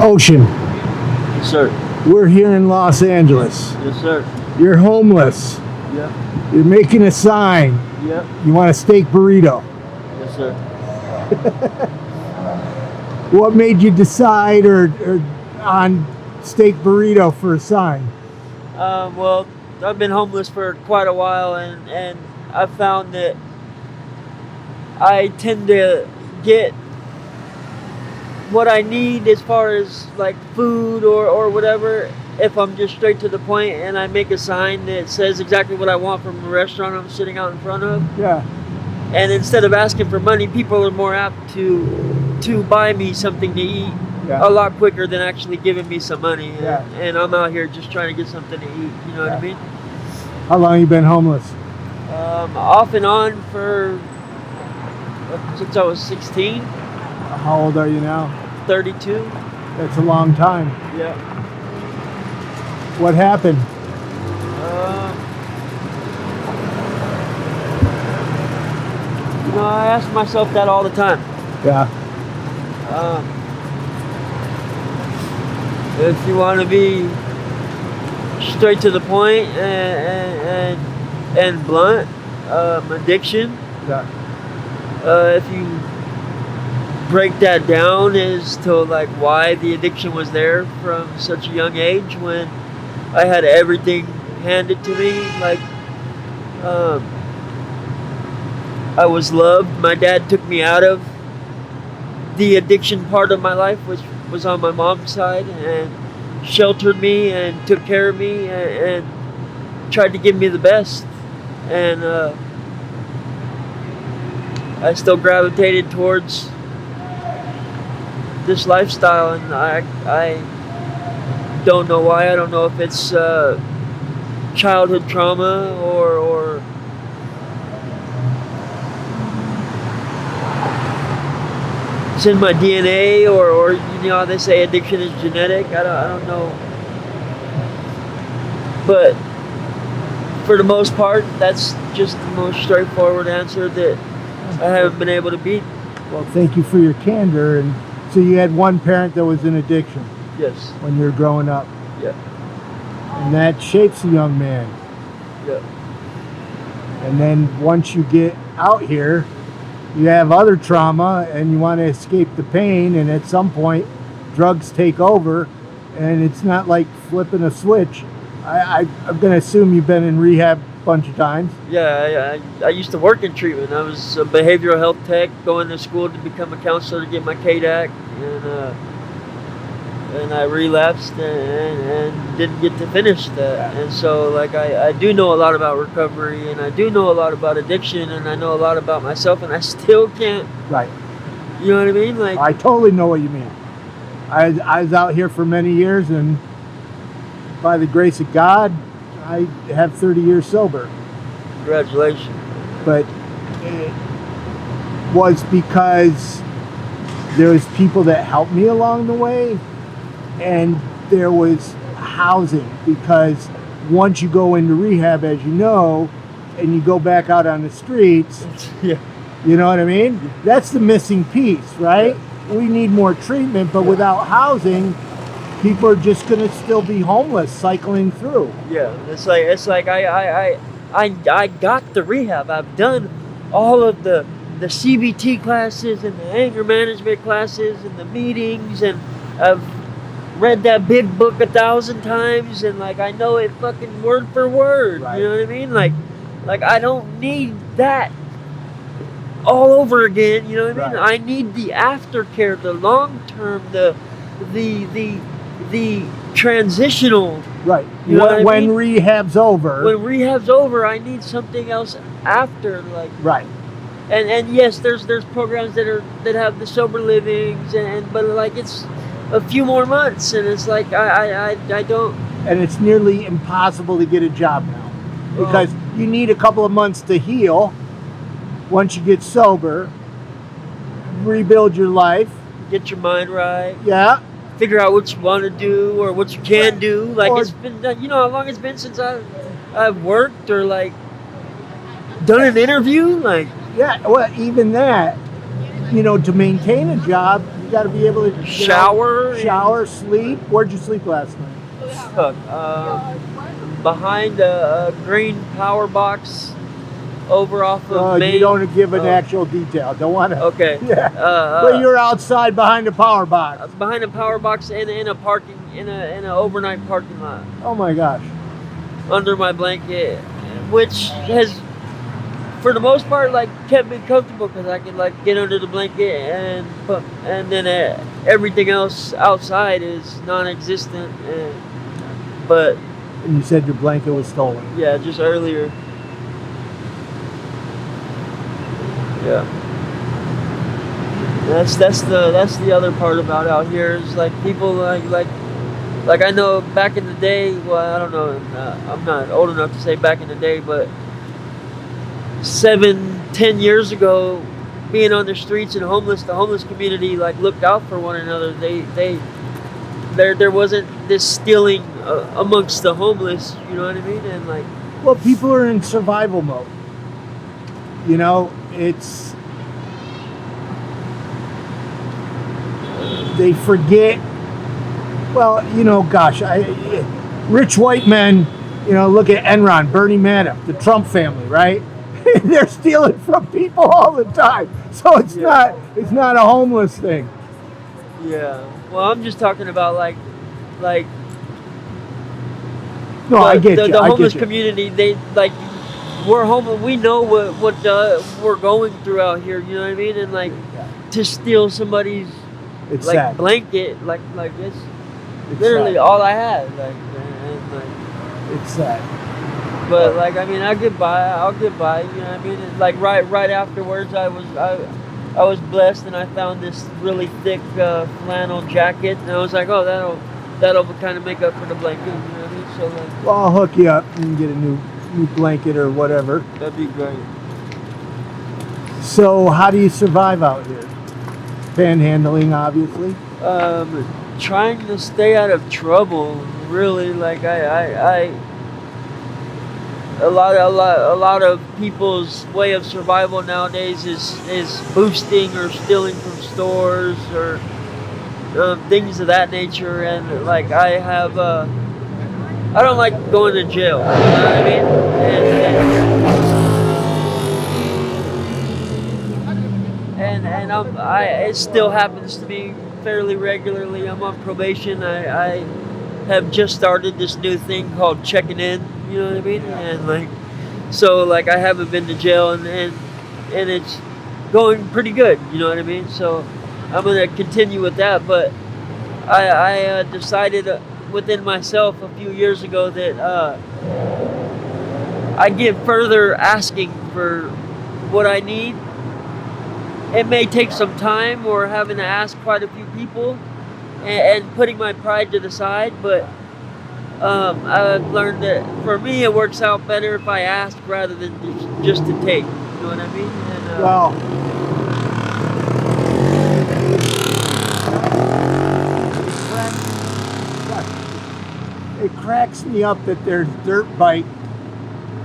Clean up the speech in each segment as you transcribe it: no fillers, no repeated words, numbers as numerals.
Ocean, Yes, sir. we're here in Los Angeles. Yes, sir. You're homeless. Yep. You're making a sign. Yep. You want a steak burrito. Yes, sir. What made you decide or on steak burrito for a sign? Well, I've been homeless for quite a while, and I've found that I tend to get what I need as far as like food or whatever if I'm just straight to the point and I make a sign that says exactly what I want from the restaurant I'm sitting out in front of. Yeah. And instead of asking for money, people are more apt to buy me something to eat a lot quicker than actually giving me some money. And I'm out here just trying to get something to eat. You know what I mean? How long you been homeless? Off and on for since I was 16. How old are you now? 32. That's a long time. Yeah. What happened? I ask myself that all the time. Yeah. If you want to be straight to the point and blunt, addiction. Yeah. If you break that down as to like why the addiction was there from such a young age when I had everything handed to me, like I was loved. My dad took me out of the addiction part of my life, which was on my mom's side, and sheltered me and took care of me and tried to give me the best. And I still gravitated towards this lifestyle, and I don't know why. I don't know if it's childhood trauma or it's in my DNA, or you know how they say addiction is genetic. I don't know, but for the most part, that's just the most straightforward answer that I haven't been able to beat. Well, thank you for your candor. And so you had one parent that was in addiction. Yes. When you were growing up. Yeah. And that shapes a young man. Yeah. And then once you get out here, you have other trauma and you want to escape the pain, and at some point drugs take over, and it's not like flipping a switch. I'm going to assume you've been in rehab a bunch of times. Yeah, I used to work in treatment. I was a behavioral health tech, going to school to become a counselor to get my KDAC, and I relapsed and didn't get to finish that. And so like I do know a lot about recovery, and I do know a lot about addiction, and I know a lot about myself, and I still can't. Right. You know what I mean? Like I totally know what you mean. I was out here for many years, and by the grace of God, I have 30 years sober. Congratulations. But it was because there was people that helped me along the way, and there was housing, because once you go into rehab, as you know, and you go back out on the streets, yeah, you know what I mean? That's the missing piece, right? Yeah. We need more treatment, but without housing, people are just going to still be homeless, cycling through. Yeah, it's like I got the rehab. I've done all of the CBT classes and the anger management classes and the meetings, and I've read that big book 1,000 times, and like I know it fucking word for word. Right. You know what I mean? Like I don't need that all over again. You know what I mean? I need the aftercare, the long term, the transitional. Right. You know when rehab's over. When rehab's over, I need something else after. Like. Right. And yes, there's programs that have the sober livings, but like it's a few more months, and it's like I don't. And it's nearly impossible to get a job now, because you need a couple of months to heal. Once you get sober, rebuild your life, get your mind right. Yeah. Figure out what you want to do or what you can do. Like it's been, you know, how long it's been since I've worked or like done an interview. Like yeah, well, even that, you know, to maintain a job, You got to be able to shower, sleep. Where'd you sleep last night? Behind a green power box over off of Main. You don't give an actual detail. Don't want to. Okay. Yeah. But you're outside behind a power box. Behind a power box in an overnight parking lot. Oh my gosh. Under my blanket, which has, for the most part, like kept me comfortable because I could like get under the blanket and then everything else outside is non-existent. And you said your blanket was stolen. Yeah, just earlier. Yeah. That's the other part about out here is like people like I know back in the day. Well, I don't know. I'm not old enough to say back in the day, but 7-10 years ago, being on the streets and the homeless community like looked out for one another. There wasn't this stealing amongst the homeless. You know what I mean? And like, well, people are in survival mode. You know, they forget. Well, you know, gosh, rich white men, you know, look at Enron, Bernie Madoff, the Trump family, right? They're stealing from people all the time. So it's not a homeless thing. Yeah. Well, I'm just talking about like no, I get you. The homeless community, they like we're homeless. We know what we're going through out here. You know what I mean? And like to steal somebody's it's like sad. blanket, like it's literally sad. All I had. Like it's sad. But like I mean, I'll get by. You know what I mean? And like right afterwards, I was blessed and I found this really thick flannel jacket, and I was like, oh, that'll kind of make up for the blanket. You know what I mean? So like, well, I'll hook you up and get a new blanket or whatever. That'd be great. So how do you survive out here? Panhandling, obviously. Trying to stay out of trouble. Really, like a lot of people's way of survival nowadays is boosting or stealing from stores or things of that nature. And like I don't like going to jail. You know what I mean? And it still happens to me fairly regularly. I'm on probation. I have just started this new thing called checking in. You know what I mean? And like, so like I haven't been to jail and it's going pretty good. You know what I mean? So I'm gonna continue with that. But I decided within myself a few years ago that I get further asking for what I need. It may take some time or having to ask quite a few people and putting my pride to the side, but I've learned that for me it works out better if I ask rather than just to take. You know what I mean? And, well, it cracks me up that there's dirt bike.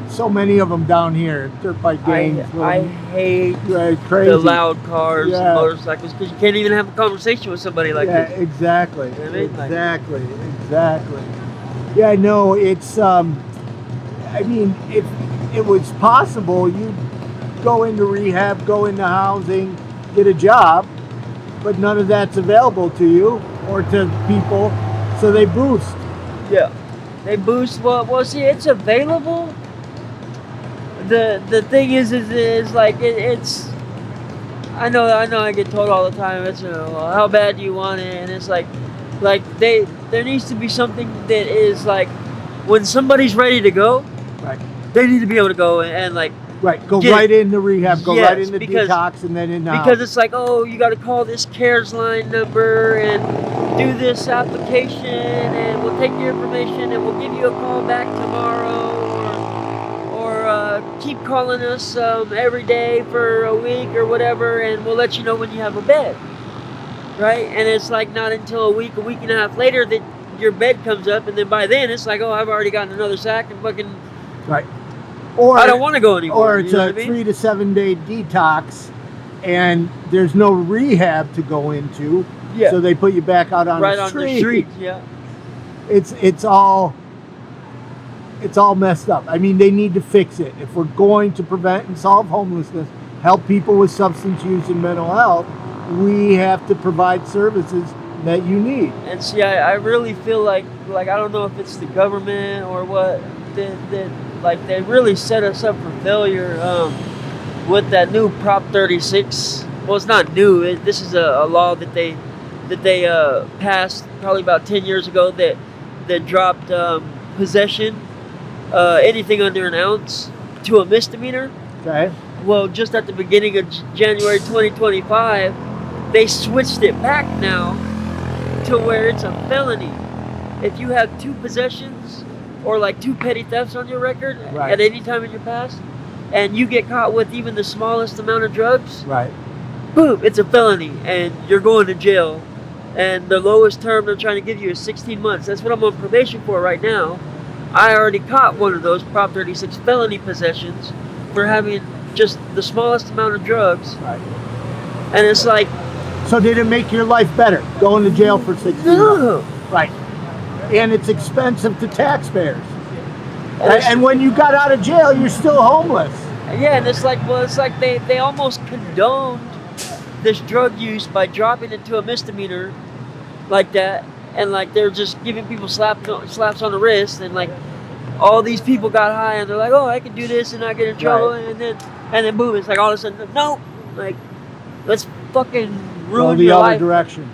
So many of them down here, dirt bike gangs. I hate crazy. The loud cars and motorcycles because you can't even have a conversation with somebody like this. Yeah, exactly. You know what I mean? Exactly. Yeah, no, it's, I mean, if it was possible, you'd go into rehab, go into housing, get a job, but none of that's available to you or to people, so they boost. Yeah, they boost. Well, see, it's available. The thing is like it's. I know. I get told all the time. It's how bad do you want it, and it's like there needs to be something that is like when somebody's ready to go, right? They need to be able to go and like go right into rehab, go right into detox, and then in because it's like you got to call this CARES line number and do this application, and we'll take your information and we'll give you a call back tomorrow. Keep calling us every day for a week or whatever, and we'll let you know when you have a bed, right? And it's like not until a week and a half later that your bed comes up, and then by then it's like, I've already gotten another sack and fucking right. Or I don't want to go anymore. Or it's a 3 to 7 day detox, and there's no rehab to go into. Yeah. So they put you back out on right the on street. the street. Yeah. It's all messed up. I mean, they need to fix it. If we're going to prevent and solve homelessness, help people with substance use and mental health, we have to provide services that you need. And see, I really feel like I don't know if it's the government or what, that like they really set us up for failure with that new Prop 36. Well, it's not new. This is a law that they passed probably about 10 years ago that dropped possession, anything under an ounce, to a misdemeanor. Okay. Well, just at the beginning of January 2025, they switched it back now to where it's a felony. If you have 2 possessions or like 2 petty thefts on your record Right. at any time in your past, and you get caught with even the smallest amount of drugs, Right. boom, it's a felony and you're going to jail. And the lowest term they're trying to give you is 16 months. That's what I'm on probation for right now. I already caught one of those Prop 36 felony possessions for having just the smallest amount of drugs. Right. And it's like, So did it make your life better going to jail for 16 months? no. Right. And it's expensive to taxpayers. it's- And when you got out of jail, you're still homeless. Yeah, and it's like, well, it's like they almost condoned this drug use by dropping it to a misdemeanor like that, and like they're just giving people slaps on the wrist, and like all these people got high and they're like, oh, I can do this and not get in trouble, Right. and then boom, it's like all of a sudden, no, like let's fucking Go ruin the your other life. direction.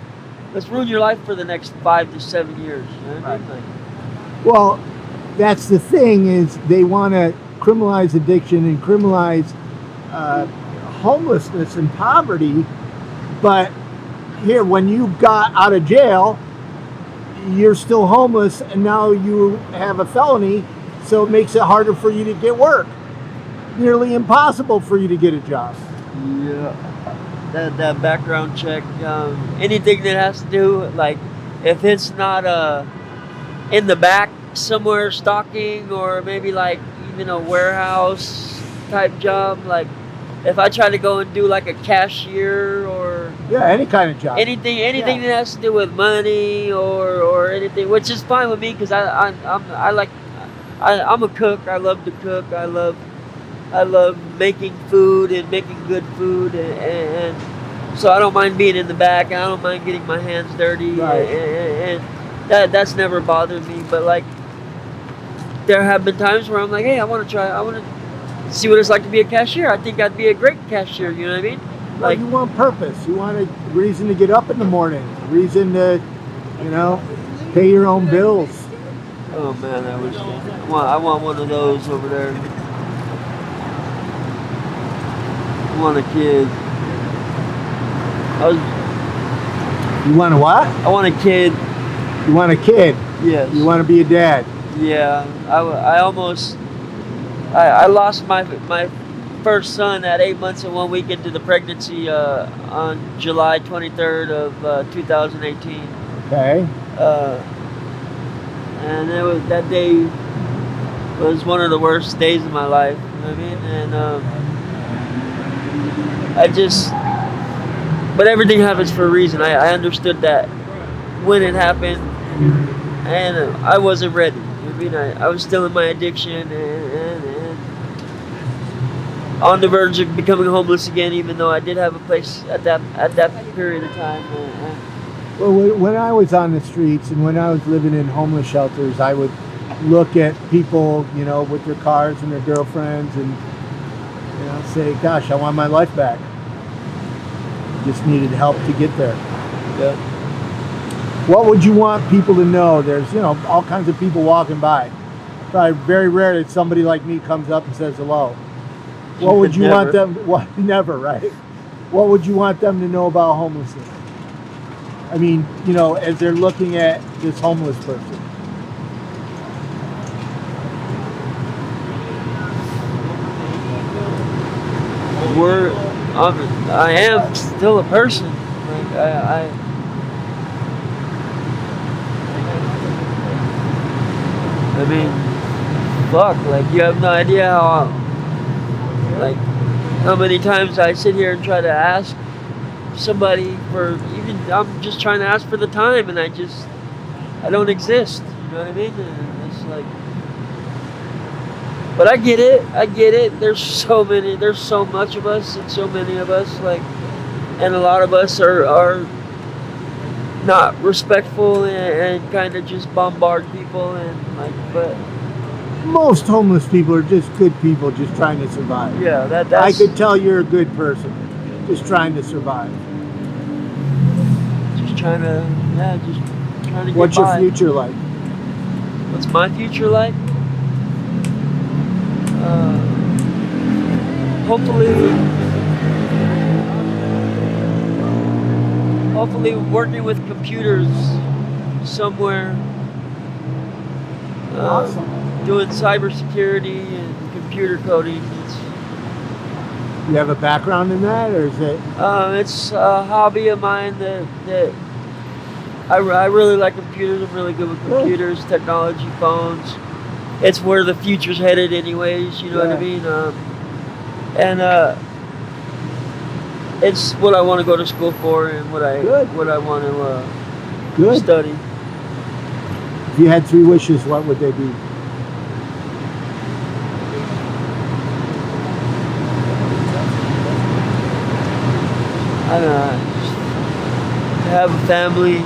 Let's ruin your life for the next 5 to 7 years. You know what I mean? Like, Well, that's the thing is they want to criminalize addiction and criminalize homelessness and poverty. But here, when you got out of jail, you're still homeless, and now you have a felony, so it makes it harder for you to get work. Nearly impossible for you to get a job. yeah. That background check, anything that has to do, like, if it's not in the back somewhere stalking, or maybe like even a warehouse type job, like if I try to go and do like a cashier or Yeah, any kind of job. anything Yeah. that has to do with money or anything, which is fine with me because I'm a cook. I love to cook. I love making food and making good food, and so I don't mind being in the back. I don't mind getting my hands dirty, Right. and that's never bothered me. But like, there have been times where I'm like, hey, I want to see what it's like to be a cashier. I think I'd be a great cashier. You know what I mean? Well, Like, you want purpose. You want a reason to get up in the morning. A reason to, pay your own bills. oh man, I want one of those over there. I want a kid. You want a what? I want a kid. You want a kid. Yes. You want to be a dad. Yeah. I lost my first son at 8 months and 1 week into the pregnancy on July 23rd of 2018. Okay. And that day was one of the worst days of my life. You know what I mean? And but everything happens for a reason. I understood that when it happened, and I wasn't ready. You know what I mean? I was still in my addiction and on the verge of becoming homeless again, even though I did have a place at that period of time. Well, when I was on the streets and when I was living in homeless shelters, I would look at people, with their cars and their girlfriends, and say, "Gosh, I want my life back." Just needed help to get there. Yeah. What would you want people to know? There's, all kinds of people walking by. Probably very rare that somebody like me comes up and says hello. What would you want them? Never, right? What would you want them to know about homelessness? I mean, as they're looking at this homeless person. I am still a person. Like I mean, fuck. Like, you have no idea how. Like, how many times I sit here and try to ask somebody for I'm just trying to ask for the time, and I don't exist. You know what I mean? And it's like, but I get it. There's so much of us, and so many of us, like, and a lot of us are not respectful and kind of just bombard people, and like, but Most homeless people are just good people just trying to survive. yeah, I that's could tell you're a good person just trying to survive. just trying to get What's your by. future like? What's my future like? Hopefully working with computers somewhere. Awesome. Doing cybersecurity and computer coding. You have a background in that, or is it? It's a hobby of mine that I really like computers. I'm really good with computers, technology, phones. It's where the future's headed anyways, you know what I mean? It's what I want to go to school for, and what I want to study. If you had 3 wishes, what would they be? I don't know, just to have a family,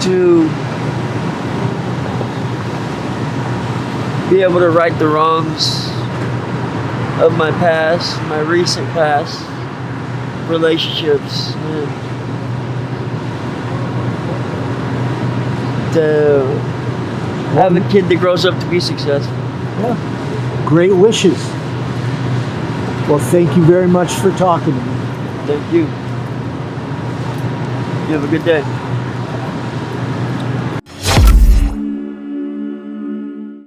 to be able to right the wrongs of my past, my recent past, relationships, and to have a kid that grows up to be successful. Yeah. Great wishes. Well, thank you very much for talking to me. Thank you. You have a good day.